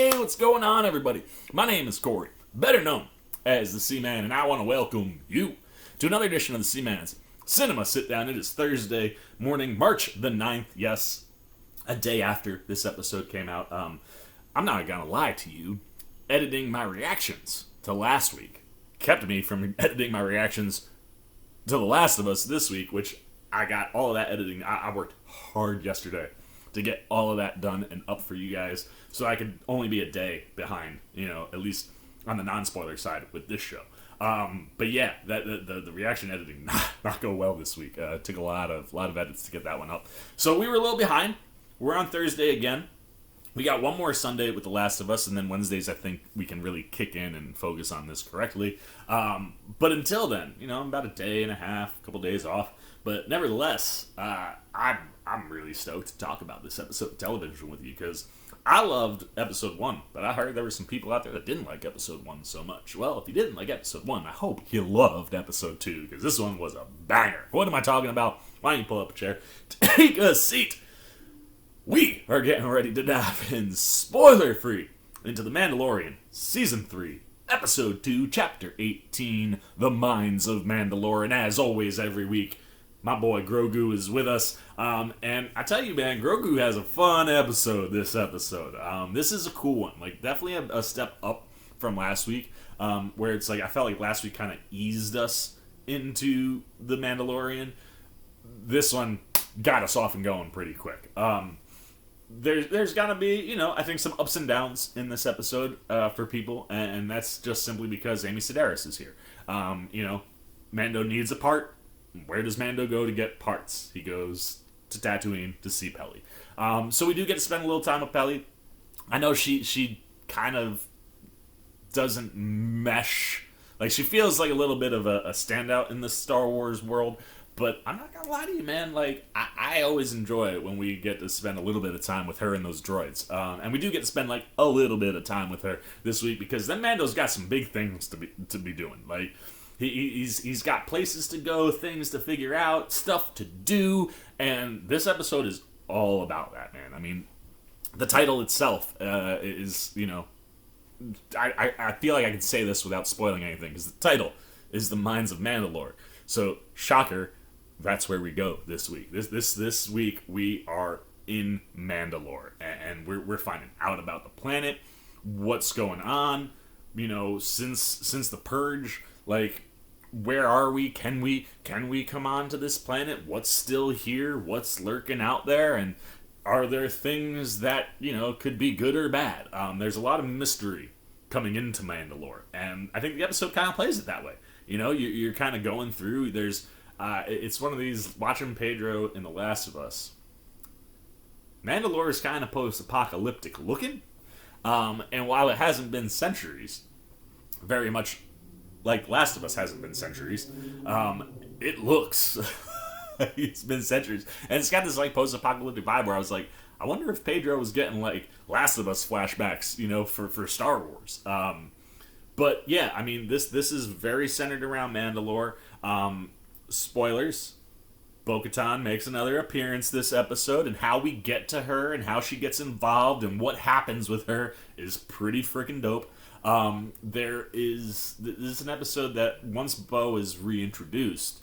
Hey, what's going on, everybody? My name is Corey, better known as the Seaman, and I want to welcome you to another edition of the Seaman's Cinema Sit-Down. It is Thursday morning, March the 9th. Yes, a day after this episode came out. I'm not gonna lie to you. Editing my reactions to last week kept me from editing my reactions to The Last of Us this week, which I got all of that editing. I worked hard yesterday to get all of that done and up for you guys, so I could only be a day behind, at least on the non-spoiler side with this show. But yeah, the reaction editing not go well this week. Took a lot of edits to get that one up. So we were a little behind. We're on Thursday again. We got one more Sunday with The Last of Us, and then Wednesdays I think we can really kick in and focus on this correctly. But until then, I'm about a day and a half, a couple days off. But nevertheless, I'm really stoked to talk about this episode of television with you, because I loved episode 1, but I heard there were some people out there that didn't like episode 1 so much. Well, if you didn't like episode 1, I hope you loved episode 2, because this one was a banger. What am I talking about? Why don't you pull up a chair, take a seat? We are getting ready to dive in spoiler-free into The Mandalorian, Season 3, Episode 2, Chapter 18, The Mines of Mandalore. And as always, every week, my boy Grogu is with us. And I tell you, man, Grogu has a fun episode this episode. This is a cool one. Definitely a step up from last week, where it's I felt like last week kind of eased us into The Mandalorian. This one got us off and going pretty quick. There's gonna be, I think some ups and downs in this episode for people, and that's just simply because Amy Sedaris is here. Mando needs a part. Where does Mando go to get parts? He goes to Tatooine to see Peli. So we do get to spend a little time with Peli. I know she kind of doesn't mesh. She feels like a little bit of a standout in the Star Wars world. But I'm not gonna lie to you, man. I always enjoy it when we get to spend a little bit of time with her and those droids. And we do get to spend a little bit of time with her this week, because then Mando's got some big things to be doing. He's got places to go, things to figure out, stuff to do, and this episode is all about that, man. I mean, the title itself is, I feel like I can say this without spoiling anything, because the title is The Mines of Mandalore. So, shocker, that's where we go this week. This week we are in Mandalore, and we're finding out about the planet, what's going on, since the purge. Where are we? Can we come onto this planet? What's still here? What's lurking out there? And are there things that, could be good or bad? There's a lot of mystery coming into Mandalore, and I think the episode kind of plays it that way. You're kind of going through, it's one of these, watching Pedro in The Last of Us. Mandalore is kind of post-apocalyptic looking, and while it hasn't been centuries, very much like Last of Us hasn't been centuries, it looks it's been centuries, and it's got this post-apocalyptic vibe where I was like, I wonder if Pedro was getting Last of Us flashbacks, for Star Wars. But yeah, I mean, this is very centered around Mandalore. Spoilers, Bo-Katan makes another appearance this episode, and how we get to her and how she gets involved and what happens with her is pretty freaking dope. This is an episode that once Bo is reintroduced,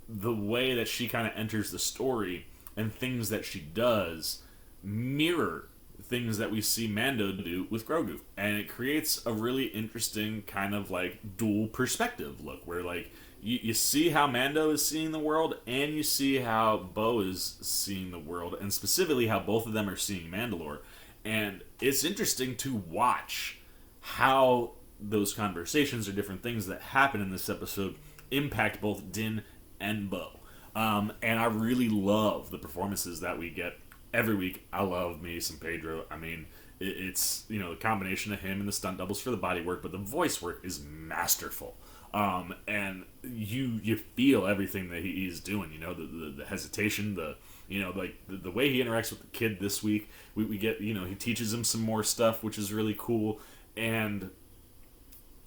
the way that she kind of enters the story and things that she does mirror things that we see Mando do with Grogu, and it creates a really interesting kind of dual perspective look, where you see how Mando is seeing the world, and you see how Bo is seeing the world, and specifically how both of them are seeing Mandalore. And it's interesting to watch how those conversations or different things that happen in this episode impact both Din and Bo. And I really love the performances that we get every week. I love me some Pedro. I mean, it's, the combination of him and the stunt doubles for the body work, but the voice work is masterful. And you feel everything that he's doing, the hesitation, the way he interacts with the kid this week. We get, he teaches him some more stuff, which is really cool. And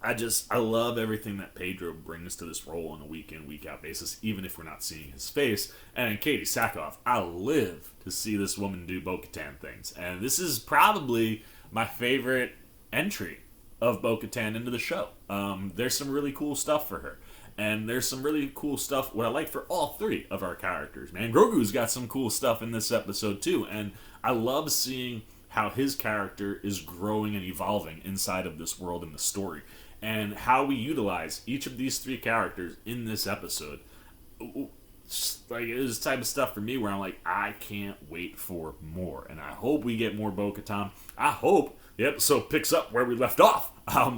I love everything that Pedro brings to this role on a week in, week out basis, even if we're not seeing his face. And Katie Sackhoff, I live to see this woman do Bo-Katan things. And this is probably my favorite entry of Bo-Katan into the show. There's some really cool stuff for her. And there's some really cool stuff, what I like for all three of our characters, man. Grogu's got some cool stuff in this episode, too. And I love seeing how his character is growing and evolving inside of this world and the story. And how we utilize each of these three characters in this episode. Like, it was the type of stuff for me where I'm like, I can't wait for more. And I hope we get more Bo-Katan. I hope the episode picks up where we left off.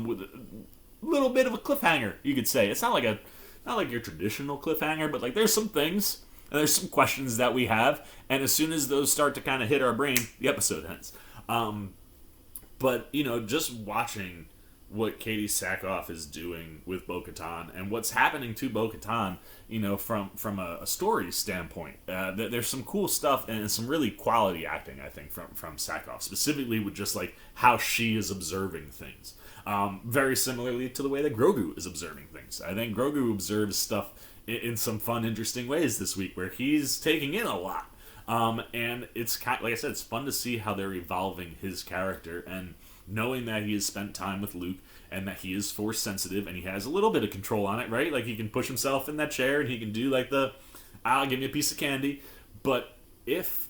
With a little bit of a cliffhanger, you could say. It's not like your traditional cliffhanger, but like there's some things and there's some questions that we have. And as soon as those start to kind of hit our brain, the episode ends. But, just watching what Katie Sackhoff is doing with Bo-Katan and what's happening to Bo-Katan, from a story standpoint. There's some cool stuff and some really quality acting, I think, from Sackhoff, specifically with just like how she is observing things. Very similarly to the way that Grogu is observing things. I think Grogu observes stuff in some fun, interesting ways this week where he's taking in a lot. And it's kind of, like I said, it's fun to see how they're evolving his character and knowing that he has spent time with Luke and that he is force sensitive and he has a little bit of control on it, right? Like he can push himself in that chair and he can do like I'll give me a piece of candy. But if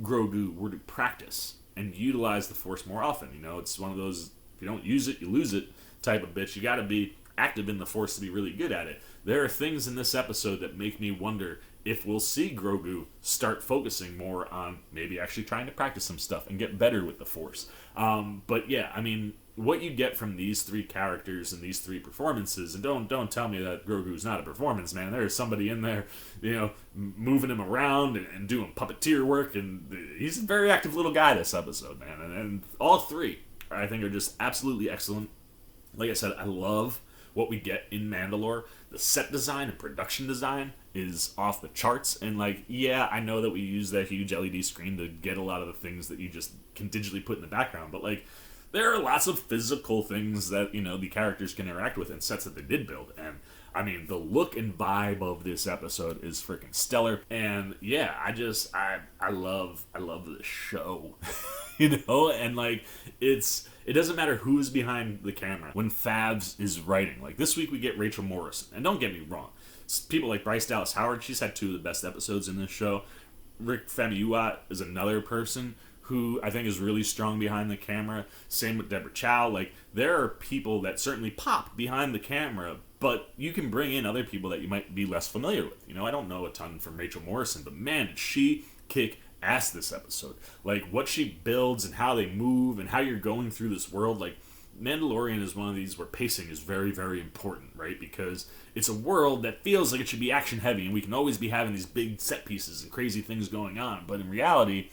Grogu were to practice and utilize the force more often, it's one of those, if you don't use it, you lose it type of bitch. You got to be active in the force to be really good at it. There are things in this episode that make me wonder if we'll see Grogu start focusing more on maybe actually trying to practice some stuff and get better with the Force. But yeah, I mean, what you get from these three characters and these three performances, and don't tell me that Grogu's not a performance, man. There's somebody in there, moving him around and doing puppeteer work, and he's a very active little guy this episode, man. And all three, I think, are just absolutely excellent. Like I said, I love what we get in Mandalore. The set design and production design is off the charts. And I know that we use that huge LED screen to get a lot of the things that you just can digitally put in the background. But there are lots of physical things that, the characters can interact with in sets that they did build. And I mean, the look and vibe of this episode is freaking stellar. And yeah, I love the show, and it doesn't matter who's behind the camera when Favs is writing. Like this week we get Rachel Morrison. And don't get me wrong, people like Bryce Dallas Howard, she's had two of the best episodes in this show. Rick Famuyiwa is another person who I think is really strong behind the camera. Same with Deborah Chow. There are people that certainly pop behind the camera, but you can bring in other people that you might be less familiar with. I don't know a ton from Rachel Morrison, but man, did she kick ass this episode. What she builds and how they move and how you're going through this world. Mandalorian is one of these where pacing is very, very important, right? Because it's a world that feels like it should be action heavy and we can always be having these big set pieces and crazy things going on. But in reality,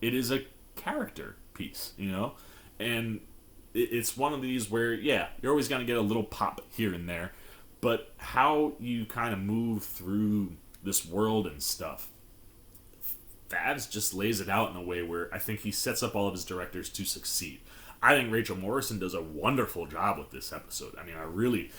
it is a character piece, And it's one of these where, yeah, you're always going to get a little pop here and there. But how you kind of move through this world and stuff, Favs just lays it out in a way where I think he sets up all of his directors to succeed. I think Rachel Morrison does a wonderful job with this episode. I mean, I really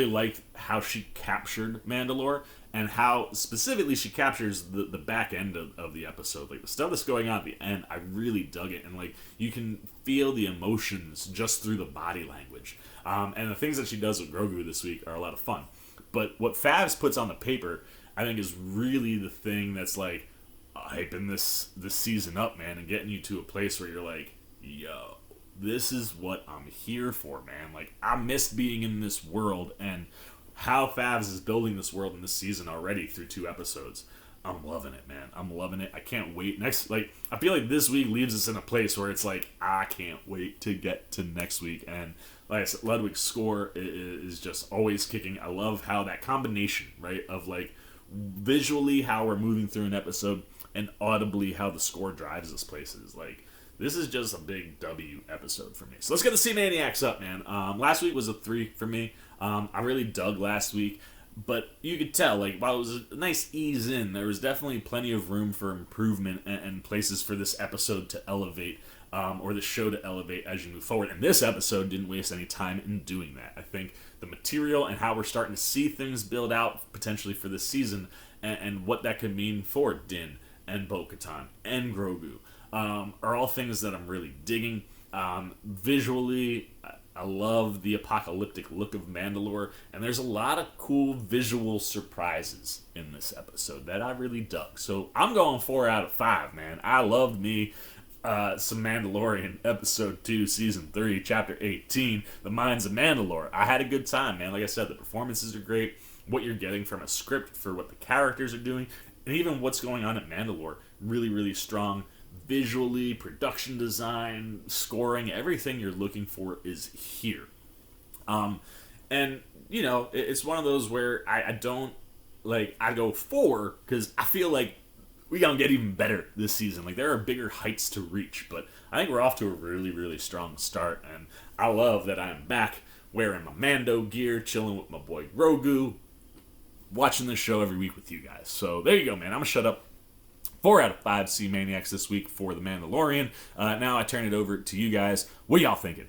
liked how she captured Mandalore and how specifically she captures the back end of the episode. The stuff that's going on at the end, I really dug it. And you can feel the emotions just through the body language. And the things that she does with Grogu this week are a lot of fun. But what Favs puts on the paper, I think, is really the thing that's hyping this season up, man, and getting you to a place where you're like, yo, this is what I'm here for, man. I miss being in this world, and how Favs is building this world in this season already through 2 episodes. I'm loving it, man. I'm loving it. I can't wait. I feel like this week leaves us in a place where it's I can't wait to get to next week. And like I said, Ludwig's score is just always kicking. I love how that combination, right, of visually how we're moving through an episode and audibly how the score drives us places. This is just a big W episode for me. So let's get the Sea Maniacs up, man. Last week was a 3 for me. I really dug last week, but you could tell, while it was a nice ease in, there was definitely plenty of room for improvement and places for this episode to elevate, or the show to elevate as you move forward. And this episode didn't waste any time in doing that. I think the material and how we're starting to see things build out potentially for this season and what that could mean for Din and Bo-Katan and Grogu are all things that I'm really digging. Visually, I love the apocalyptic look of Mandalore, and there's a lot of cool visual surprises in this episode that I really dug. So I'm going 4 out of 5, man. I loved me some Mandalorian, episode 2, season 3, chapter 18, The Mines of Mandalore. I had a good time, man. Like I said, the performances are great. What you're getting from a script for what the characters are doing, and even what's going on at Mandalore, really, really strong. Visually, production design, scoring, everything you're looking for is here. And, you know, it's one of those where I don't, like, I go 4 because I feel like we gonna get even better this season. Like, there are bigger heights to reach, but I think we're off to a really, really strong start, and I love that I'm back wearing my Mando gear, chilling with my boy Grogu, watching this show every week with you guys. So there you go, man. I'm gonna shut up. 4 out of 5 C-Maniacs this week for The Mandalorian. Now I turn it over to you guys. What y'all thinking?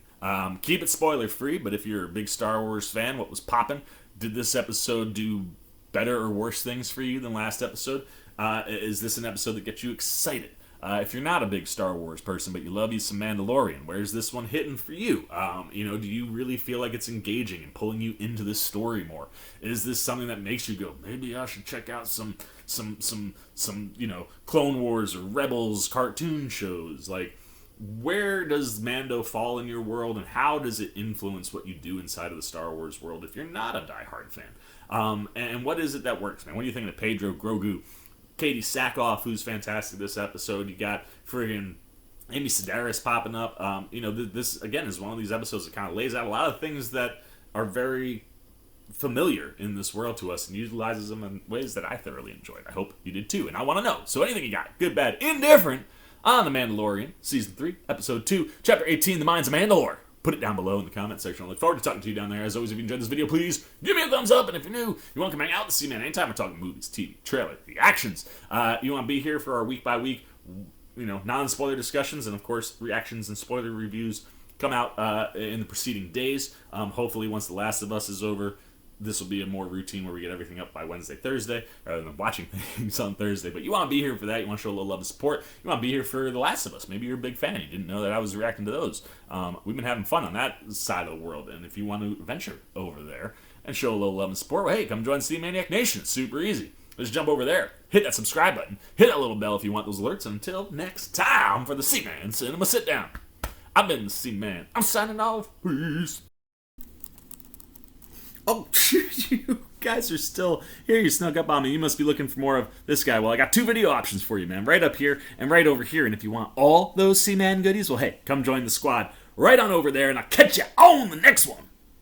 Keep it spoiler-free, but if you're a big Star Wars fan, what was poppin'? Did this episode do better or worse things for you than last episode? Is this an episode that gets you excited? If you're not a big Star Wars person, but you love you some Mandalorian, where's this one hitting for you? Do you really feel like it's engaging and pulling you into this story more? Is this something that makes you go, maybe I should check out some Clone Wars or Rebels cartoon shows? Like, where does Mando fall in your world, and how does it influence what you do inside of the Star Wars world if you're not a diehard fan? And what is it that works, man? What do you think of Pedro, Grogu, Katie Sackhoff, who's fantastic this episode? You got friggin' Amy Sedaris popping up. This, again, is one of these episodes that kind of lays out a lot of things that are very familiar in this world to us and utilizes them in ways that I thoroughly enjoyed. I hope you did too, and I want to know. So anything you got, good, bad, indifferent, on The Mandalorian, Season 3, Episode 2, Chapter 18, The Mines of Mandalore. Put it down below in the comment section. I look forward to talking to you down there. As always, if you enjoyed this video, please give me a thumbs up. And if you're new, you want to come hang out with C-Man anytime we're talking movies, TV, trailer, reactions. You want to be here for our week-by-week, non-spoiler discussions. And, of course, reactions and spoiler reviews come out in the preceding days. Hopefully, once The Last of Us is over, this will be a more routine where we get everything up by Wednesday, Thursday, rather than watching things on Thursday. But you want to be here for that. You want to show a little love and support. You want to be here for The Last of Us. Maybe you're a big fan. You didn't know that I was reacting to those. We've been having fun on that side of the world. And if you want to venture over there and show a little love and support, well, hey, come join C-Maniac Nation. It's super easy. Just jump over there. Hit that subscribe button. Hit that little bell if you want those alerts. And until next time for the C-Man Cinema Sit-Down. I've been the C-Man. I'm signing off. Peace. Oh, you guys are still here. You snuck up on me. You must be looking for more of this guy. Well, I got 2 video options for you, man. Right up here and right over here. And if you want all those C-Man goodies, well, hey, come join the squad right on over there, and I'll catch you on the next one.